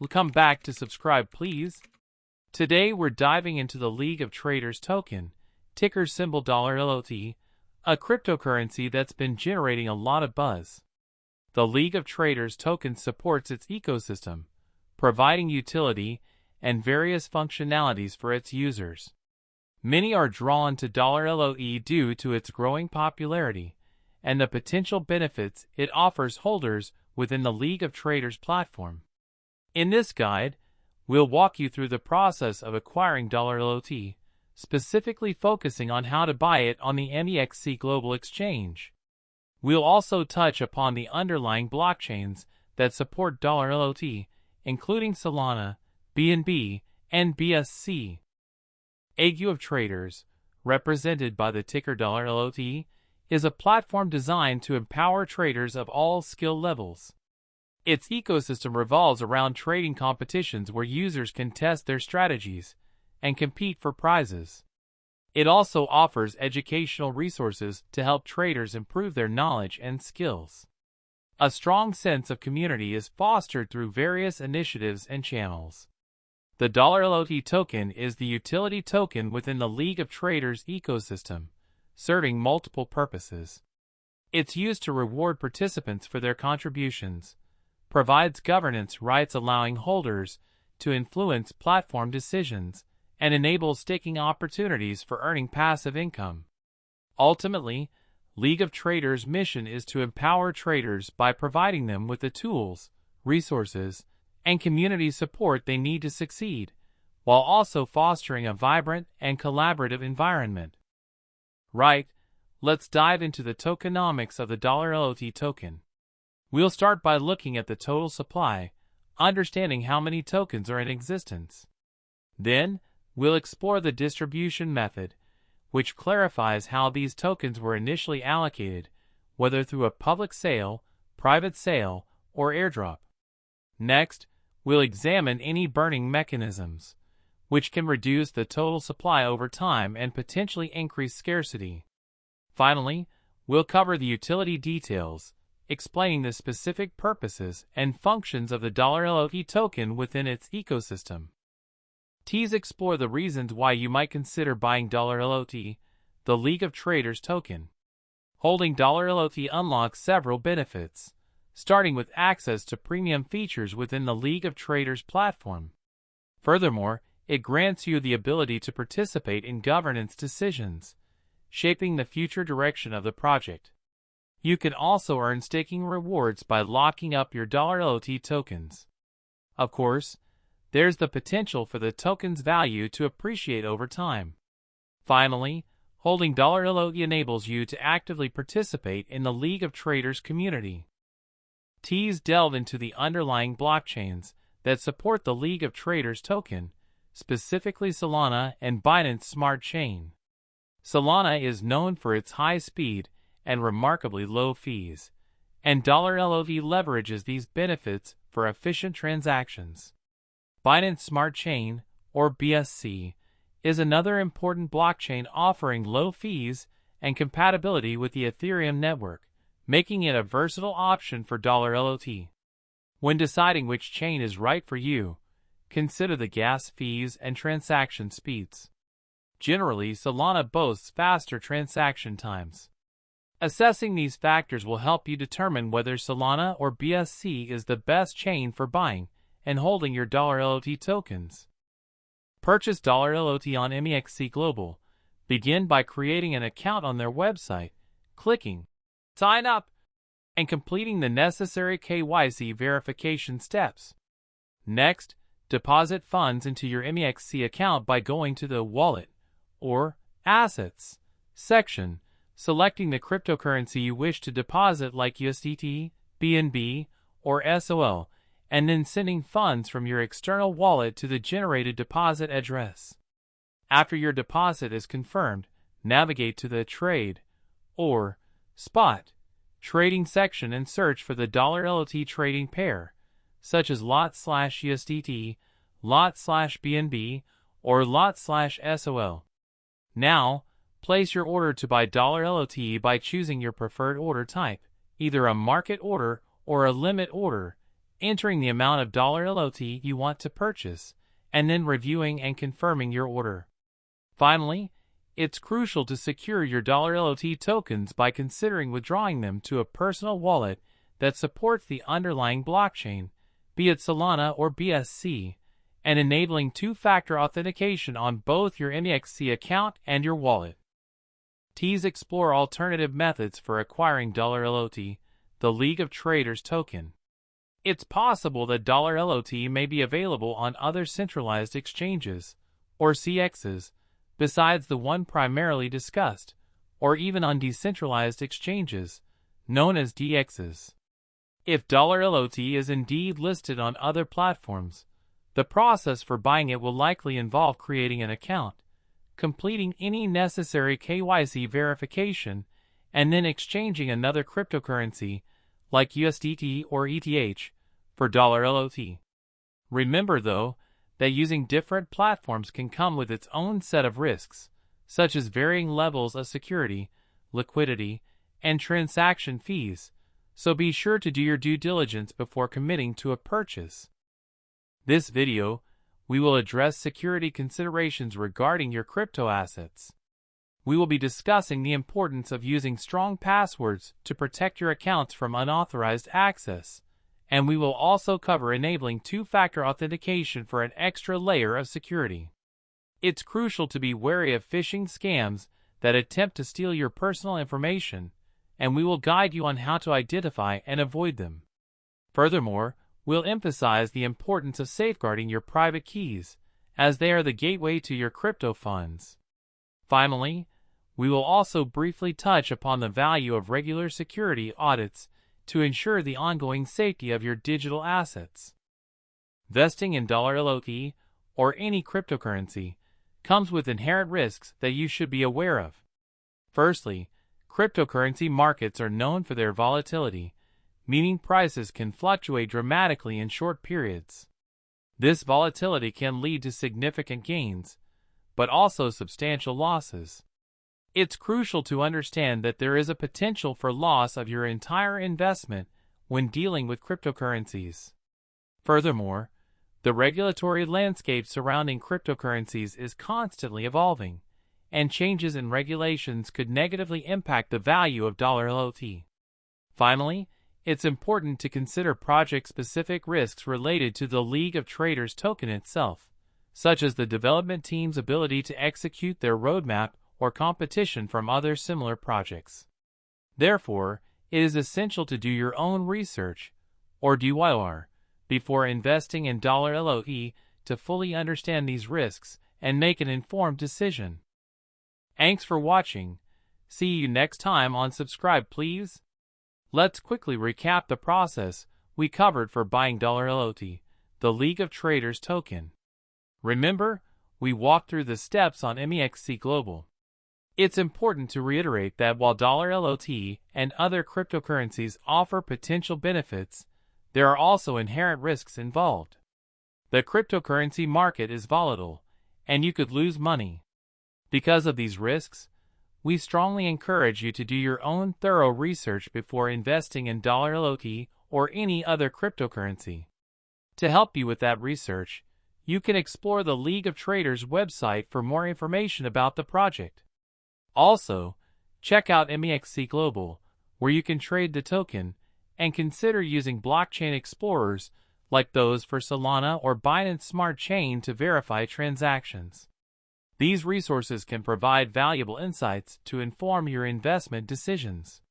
Come back to subscribe, please. Today we're diving into the League of Traders token, ticker symbol $LOT, a cryptocurrency that's been generating a lot of buzz. The League of Traders token supports its ecosystem, providing utility and various functionalities for its users. Many are drawn to $LOT due to its growing popularity and the potential benefits it offers holders within the League of Traders platform. In this guide, we'll walk you through the process of acquiring $LOT, specifically focusing on how to buy it on the MEXC global exchange. We'll also touch upon the underlying blockchains that support $LOT, including SOLANA, BNB, and BSC. League of Traders, represented by the ticker $LOT, is a platform designed to empower traders of all skill levels. Its ecosystem revolves around trading competitions where users can test their strategies and compete for prizes. It also offers educational resources to help traders improve their knowledge and skills. A strong sense of community is fostered through various initiatives and channels. The $LOT token is the utility token within the League of Traders ecosystem, serving multiple purposes. It's used to reward participants for their contributions, provides governance rights allowing holders to influence platform decisions, and enables staking opportunities for earning passive income. Ultimately, League of Traders' mission is to empower traders by providing them with the tools, resources, and community support they need to succeed, while also fostering a vibrant and collaborative environment. Right, let's dive into the tokenomics of the $LOT token. We'll start by looking at the total supply, understanding how many tokens are in existence. Then, we'll explore the distribution method, which clarifies how these tokens were initially allocated, whether through a public sale, private sale, or airdrop. Next, we'll examine any burning mechanisms, which can reduce the total supply over time and potentially increase scarcity. Finally, we'll cover the utility details, explaining the specific purposes and functions of the $LOT token within its ecosystem. T's explore the reasons why you might consider buying $LOT, the League of Traders token. Holding $LOT unlocks several benefits, starting with access to premium features within the League of Traders platform. Furthermore, it grants you the ability to participate in governance decisions, shaping the future direction of the project. You can also earn staking rewards by locking up your $LOT tokens. Of course, there's the potential for the token's value to appreciate over time. Finally, holding $LOT enables you to actively participate in the League of Traders community. T's delve into the underlying blockchains that support the League of Traders token, specifically Solana and Binance Smart Chain. Solana is known for its high speed and remarkably low fees, and $LOT leverages these benefits for efficient transactions. Binance Smart Chain, or BSC, is another important blockchain offering low fees and compatibility with the Ethereum network, making it a versatile option for $LOT. When deciding which chain is right for you, consider the gas fees and transaction speeds. Generally, Solana boasts faster transaction times. Assessing these factors will help you determine whether Solana or BSC is the best chain for buying and holding your $LOT tokens. Purchase $LOT on MEXC Global. Begin by creating an account on their website, clicking Sign Up, and completing the necessary KYC verification steps. Next, deposit funds into your MEXC account by going to the Wallet or Assets section, selecting the cryptocurrency you wish to deposit like USDT, BNB, or SOL, and then sending funds from your external wallet to the generated deposit address. After your deposit is confirmed, navigate to the Trade or Spot trading section and search for the $LOT trading pair, such as LOT/USDT, LOT/BNB, or LOT/SOL. Now, place your order to buy $LOT by choosing your preferred order type, either a market order or a limit order, entering the amount of $LOT you want to purchase, and then reviewing and confirming your order. Finally, it's crucial to secure your $LOT tokens by considering withdrawing them to a personal wallet that supports the underlying blockchain, be it Solana or BSC, and enabling two-factor authentication on both your MEXC account and your wallet. Explore alternative methods for acquiring $LOT, the League of Traders token. It's possible that $LOT may be available on other centralized exchanges, or CXs, besides the one primarily discussed, or even on decentralized exchanges, known as DXs. If $LOT is indeed listed on other platforms, the process for buying it will likely involve creating an account, completing any necessary KYC verification, and then exchanging another cryptocurrency, like USDT or ETH, for $LOT. Remember, though, that using different platforms can come with its own set of risks, such as varying levels of security, liquidity, and transaction fees, so be sure to do your due diligence before committing to a purchase. This video, we will address security considerations regarding your crypto assets. We will be discussing the importance of using strong passwords to protect your accounts from unauthorized access, and we will also cover enabling two-factor authentication for an extra layer of security. It's crucial to be wary of phishing scams that attempt to steal your personal information, and we will guide you on how to identify and avoid them. Furthermore, we'll emphasize the importance of safeguarding your private keys, as they are the gateway to your crypto funds. Finally, we will also briefly touch upon the value of regular security audits to ensure the ongoing safety of your digital assets. Investing in $LOT, or any cryptocurrency, comes with inherent risks that you should be aware of. Firstly, cryptocurrency markets are known for their volatility, meaning prices can fluctuate dramatically in short periods. This volatility can lead to significant gains, but also substantial losses. It's crucial to understand that there is a potential for loss of your entire investment when dealing with cryptocurrencies. Furthermore, the regulatory landscape surrounding cryptocurrencies is constantly evolving, and changes in regulations could negatively impact the value of $LOT. Finally, it's important to consider project-specific risks related to the League of Traders token itself, such as the development team's ability to execute their roadmap or competition from other similar projects. Therefore, it is essential to do your own research, or DYOR, before investing in $LOT to fully understand these risks and make an informed decision. Thanks for watching. See you next time on Subscribe Please. Let's quickly recap the process we covered for buying $LOT, the League of Traders token. Remember, we walked through the steps on MEXC Global. It's important to reiterate that while $LOT and other cryptocurrencies offer potential benefits, there are also inherent risks involved. The cryptocurrency market is volatile, and you could lose money. Because of these risks, we strongly encourage you to do your own thorough research before investing in $LOT or any other cryptocurrency. To help you with that research, you can explore the League of Traders website for more information about the project. Also, check out MEXC Global, where you can trade the token, and consider using blockchain explorers like those for Solana or Binance Smart Chain to verify transactions. These resources can provide valuable insights to inform your investment decisions.